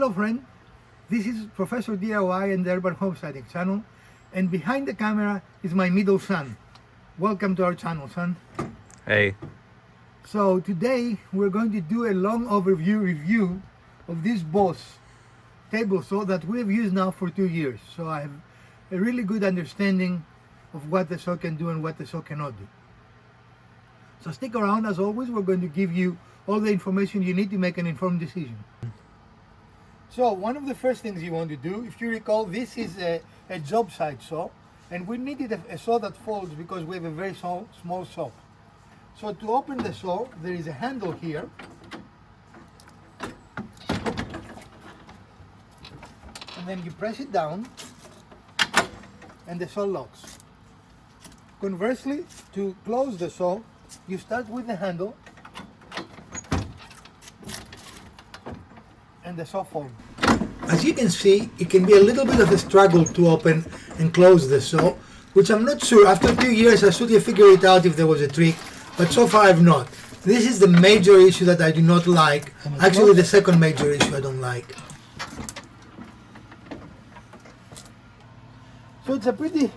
Hello friend, this is Professor DIY and the Urban Homesteading channel, and behind the camera is my middle son. Welcome to our channel, son. Hey. So today we're going to do a long overview review of this BOSCH table saw that we've used now for 2 years. So I have a really good understanding of what the saw can do and what the saw cannot do. So stick around. As always, we're going to give you all the information you need to make an informed decision. So one of the first things you want to do, if you recall, this is a job site saw, and we needed a saw that folds because we have a very small shop. So to open the saw, there is a handle here, and then you press it down and the saw locks. Conversely, to close the saw, you start with the handle and the saw folds. As you can see, it can be a little bit of a struggle to open and close the saw, which I'm not sure. After 2 years I should have figured it out if there was a trick, but so far I've not. This is the major issue that I do not like. Actually, the second major issue I don't like. So it's a pretty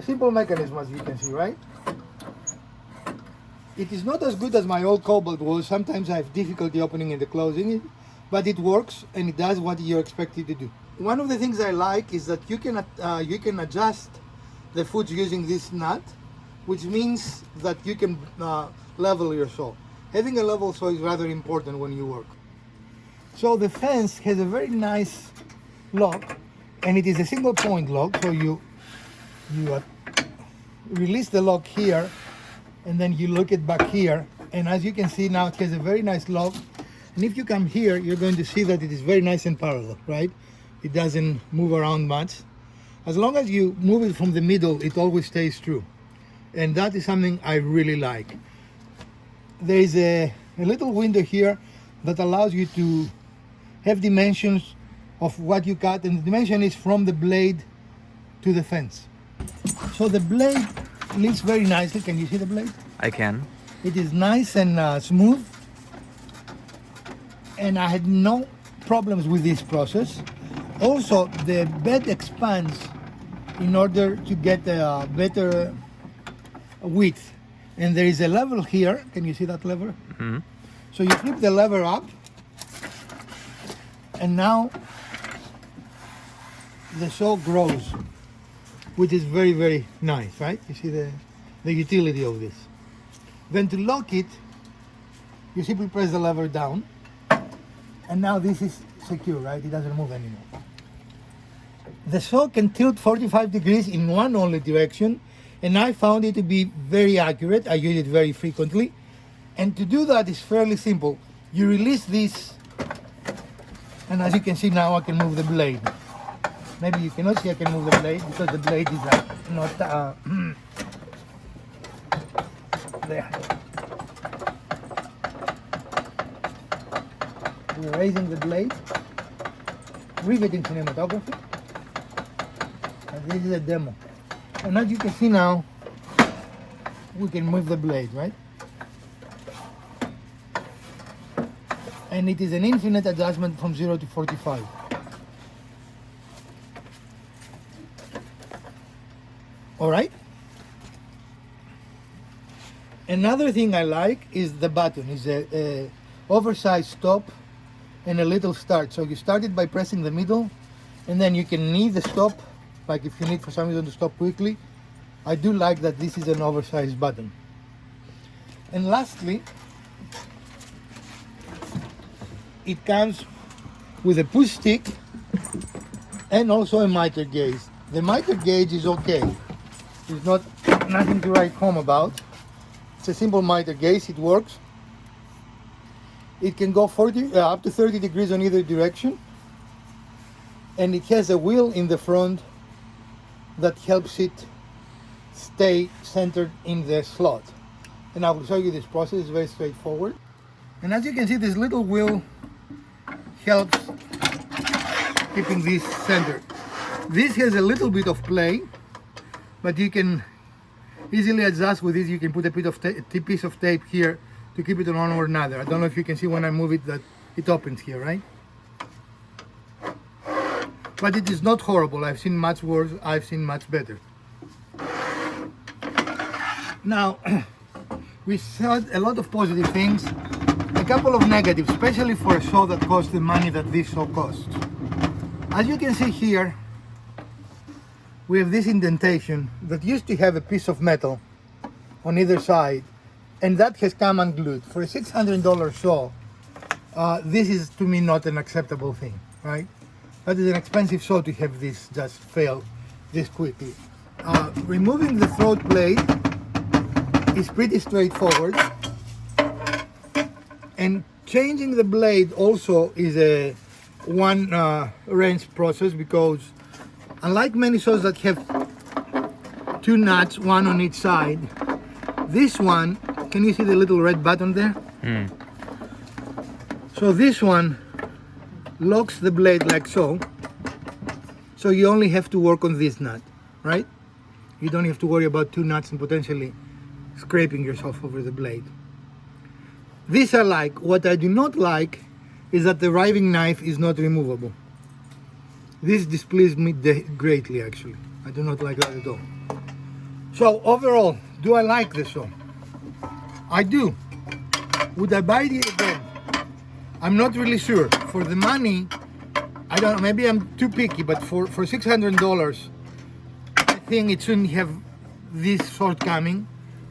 simple mechanism, as you can see, right? It is not as good as my old Cobalt was. Sometimes I have difficulty opening and closing it, but it works and it does what you're expected to do. One of the things I like is that you can adjust the foot using this nut, which means that you can level your saw. Having a level saw is rather important when you work. So the fence has a very nice lock, and it is a single point lock. So you release the lock here, and then you look it back here, and as you can see now, it has a very nice lock. And if you come here, you're going to see that it is very nice and parallel, right? It doesn't move around much. As long as you move it from the middle, it always stays true. And that is something I really like. There is a little window here that allows you to have dimensions of what you cut, and the dimension is from the blade to the fence. So the blade leaves very nicely. Can you see the blade? I can. It is nice and smooth. And I had no problems with this process. Also, the bed expands in order to get a better width. And there is a lever here. Can you see that lever? Mm-hmm. So you flip the lever up, and now the saw grows, which is very, very nice, right? You see the utility of this. Then to lock it, you simply press the lever down. And now this is secure, right? It doesn't move anymore. The saw can tilt 45 degrees in one only direction, and I found it to be very accurate. I use it very frequently. And to do that is fairly simple. You release this, and as you can see now, I can move the blade. Maybe you cannot see I can move the blade because the blade is not there. We're raising the blade, riveting cinematography, and this is a demo. And as you can see now, we can move the blade, right? And it is an infinite adjustment from 0 to 45. All right? Another thing I like is the button. It's a oversized stop and a little start. So you start it by pressing the middle, and then you can need the stop, like if you need for some reason to stop quickly. I do like that this is an oversized button. And lastly, it comes with a push stick and also a miter gauge. The miter gauge is okay. It's nothing to write home about. It's a simple miter gauge, it works. It can go up to 30 degrees on either direction, and it has a wheel in the front that helps it stay centered in the slot. And I will show you this process. It's very straightforward. And as you can see, this little wheel helps keeping this centered. This has a little bit of play, but you can easily adjust with this. You can put a piece of tape here to keep it on one or another. I don't know if you can see when I move it that it opens here, right? but it is not horrible. I've seen much worse, I've seen much better. Now, we said a lot of positive things, a couple of negatives, especially for a saw that costs the money that this saw costs. As you can see here, we have this indentation that used to have a piece of metal on either side, and that has come unglued. For a $600 saw, this is to me not an acceptable thing, right? That is an expensive saw to have this just fail this quickly. Removing the throat blade is pretty straightforward, and changing the blade also is a one wrench process, because unlike many saws that have two nuts, one on each side, this one, can you see the little red button there? So this one locks the blade like so. So you only have to work on this nut, right? You don't have to worry about two nuts and potentially scraping yourself over the blade. This I like. What I do not like is that the riving knife is not removable. This displeased me greatly, actually. I do not like that at all. So overall, do I like this saw? I do. Would I buy it again? I'm not really sure. For the money, I don't know, maybe I'm too picky, but for $600, I think it shouldn't have this shortcoming.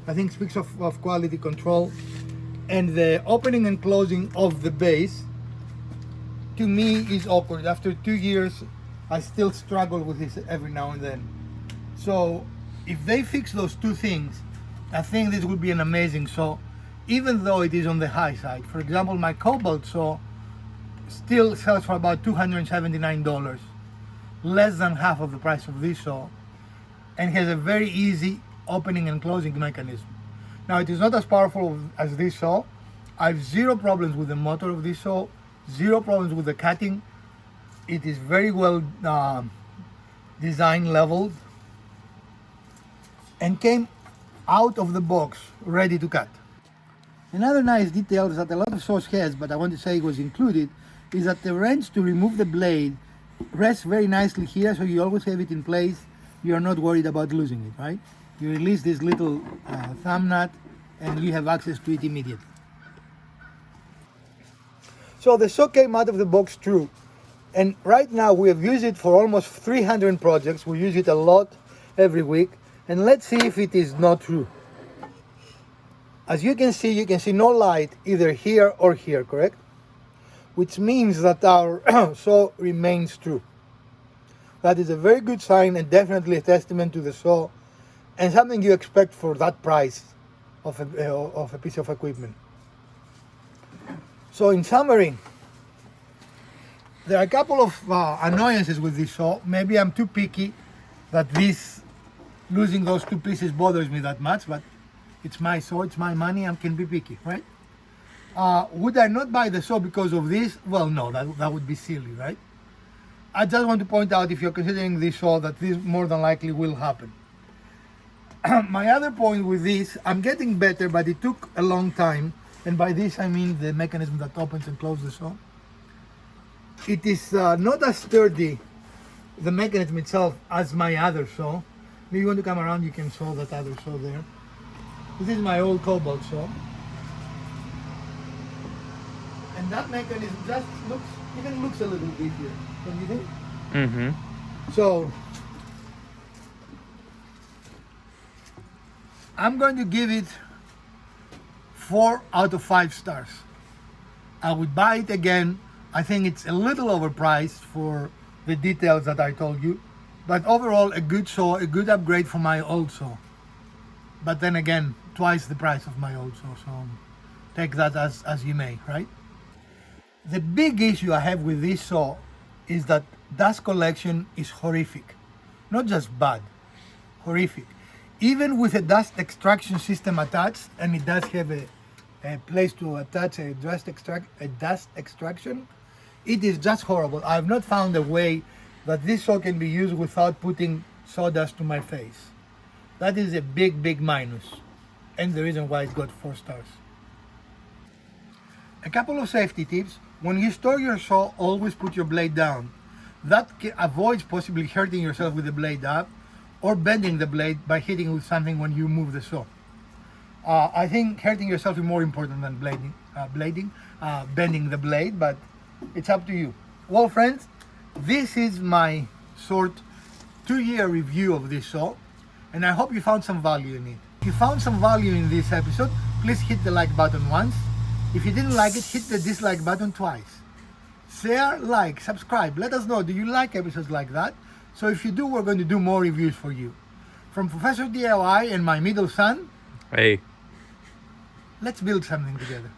I think it speaks of quality control. And the opening and closing of the base, to me, is awkward. After 2 years, I still struggle with this every now and then. So if they fix those two things, I think this would be an amazing saw, even though it is on the high side. For example, my Cobalt saw still sells for about $279, less than half of the price of this saw, and has a very easy opening and closing mechanism. Now, it is not as powerful as this saw. I have zero problems with the motor of this saw, zero problems with the cutting. It is very well design leveled, and came out of the box ready to cut. Another nice detail is that a lot of saws has, but I want to say it was included, is that the wrench to remove the blade rests very nicely here, so you always have it in place. You are not worried about losing it, right? You release this little thumb nut and you have access to it immediately. So the saw came out of the box true, and right now we have used it for almost 300 projects. We use it a lot every week, and let's see if it is not true. As you can see no light either here or here, correct? Which means that our saw remains true. That is a very good sign and definitely a testament to the saw, and something you expect for that price of a piece of equipment. So in summary, there are a couple of annoyances with this saw. Maybe I'm too picky that losing those two pieces bothers me that much, but it's my saw, it's my money, I can be picky, right? Would I not buy the saw because of this? Well, no, that would be silly, right? I just want to point out, if you're considering this saw, that this more than likely will happen. My other point with this, I'm getting better, but it took a long time, and by this I mean the mechanism that opens and closes the saw. It is not as sturdy, the mechanism itself, as my other saw. If you want to come around, you can saw that other saw there. This is my old Cobalt saw. And that mechanism just looks a little bit here, don't you think? Mm-hmm. So I'm going to give it 4 out of 5 stars. I would buy it again. I think it's a little overpriced for the details that I told you, but overall a good saw, a good upgrade from my old saw. But then again, twice the price of my old saw, so take that as you may, right? The big issue I have with this saw is that dust collection is horrific. Not just bad, horrific. Even with a dust extraction system attached, and it does have a place to attach a dust extraction, it is just horrible. I have not found a way that this saw can be used without putting sawdust to my face. That is a big minus, and the reason why it got 4 stars. A couple of safety tips. When you store your saw, always put your blade down. That avoids possibly hurting yourself with the blade up or bending the blade by hitting it with something when you move the saw. I think hurting yourself is more important than bending the blade, but it's up to you. Well, friends, this is my short 2-year review of this saw, and I hope you found some value in it. If you found some value in this episode, please hit the like button once. If you didn't like it, hit the dislike button twice. Share, like, subscribe. Let us know, do you like episodes like that? So if you do, we're going to do more reviews for you. From Professor DIY and my middle son, Hey. let's build something together.